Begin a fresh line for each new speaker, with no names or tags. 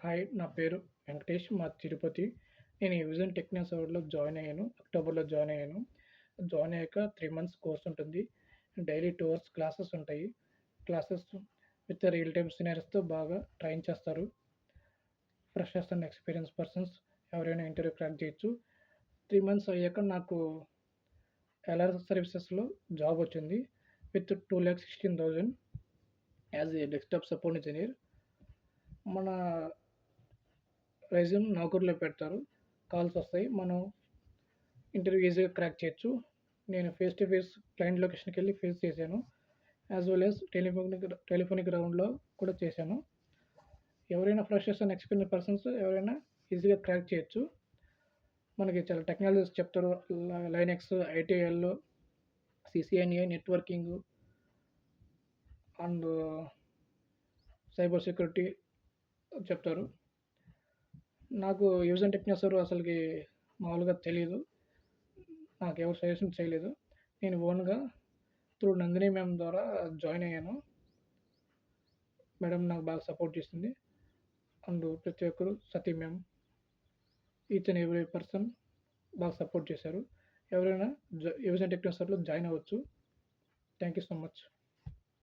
Hi. నా పేరు వెంకటేష్. మాది తిరుపతి. నేను ఈ విజన్ టెక్నికల్ సర్వర్‌లో జాయిన్ అయ్యాను. అక్టోబర్‌లో జాయిన్ అయ్యాను. జాయిన్ అయ్యాక 3 మంత్స్ కోర్స్ ఉంటుంది. డైలీ 2 అవర్స్ క్లాసెస్ ఉంటాయి. క్లాసెస్ విత్ రియల్ టైమ్ సినారియోస్‌తో బాగా ట్రైన్ చేస్తారు. ఫ్రెషర్స్ అండ్ ఎక్స్‌పీరియన్స్ పర్సన్స్ ఎవరైనా ఇంటర్వ్యూ క్రాక్ చేయొచ్చు. 3 మంత్స్ అయ్యాక నాకు ఎల్ఆర్ సర్వీసెస్‌లో జాబ్ వచ్చింది. With 2,16,000 as a desktop support engineer. మన రెజ్యూమ్ నౌకరీలో పెడతారు. కాల్స్ వస్తాయి. మనం ఇంటర్వ్యూ ఈజీగా క్రాక్ చేయొచ్చు. నేను ఫేస్ టు ఫేస్ క్లయింట్ లొకేషన్‌కెళ్ళి ఫేస్ చేశాను. యాస్ వెల్ యాస్ టెలిఫోనిక్ రౌండ్‌లో కూడా చేశాను. ఎవరైనా ఫ్రెషర్స్ అండ్ ఎక్స్‌పీరియన్స్ పర్సన్స్ ఎవరైనా ఈజీగా క్రాక్ చేయొచ్చు. మనకి చాలా టెక్నాలజీస్ చెప్తారు. Linux, ITL, CCNA, networking and cyber security చెప్తారు. నాకు యూజ్ అండ్ టెక్నికల్ సర్వర్ అసలకి మామూలుగా తెలీదు. నాకెవరు సజెషన్ చేయలేదు. నేను ఓన్‌గా త్రూ నందిని మ్యామ్ ద్వారా జాయిన్ అయ్యాను. మేడం నాకు బాగా సపోర్ట్ చేసింది. అండ్ ప్రతి ఒక్కరు Sathi ma'am, each and every person బాగా సపోర్ట్ చేశారు. ఎవరైనా యూజ్ అండ్ టెక్నికల్ సర్వర్‌లో జాయిన్ అవ్వచ్చు. Thank you so much.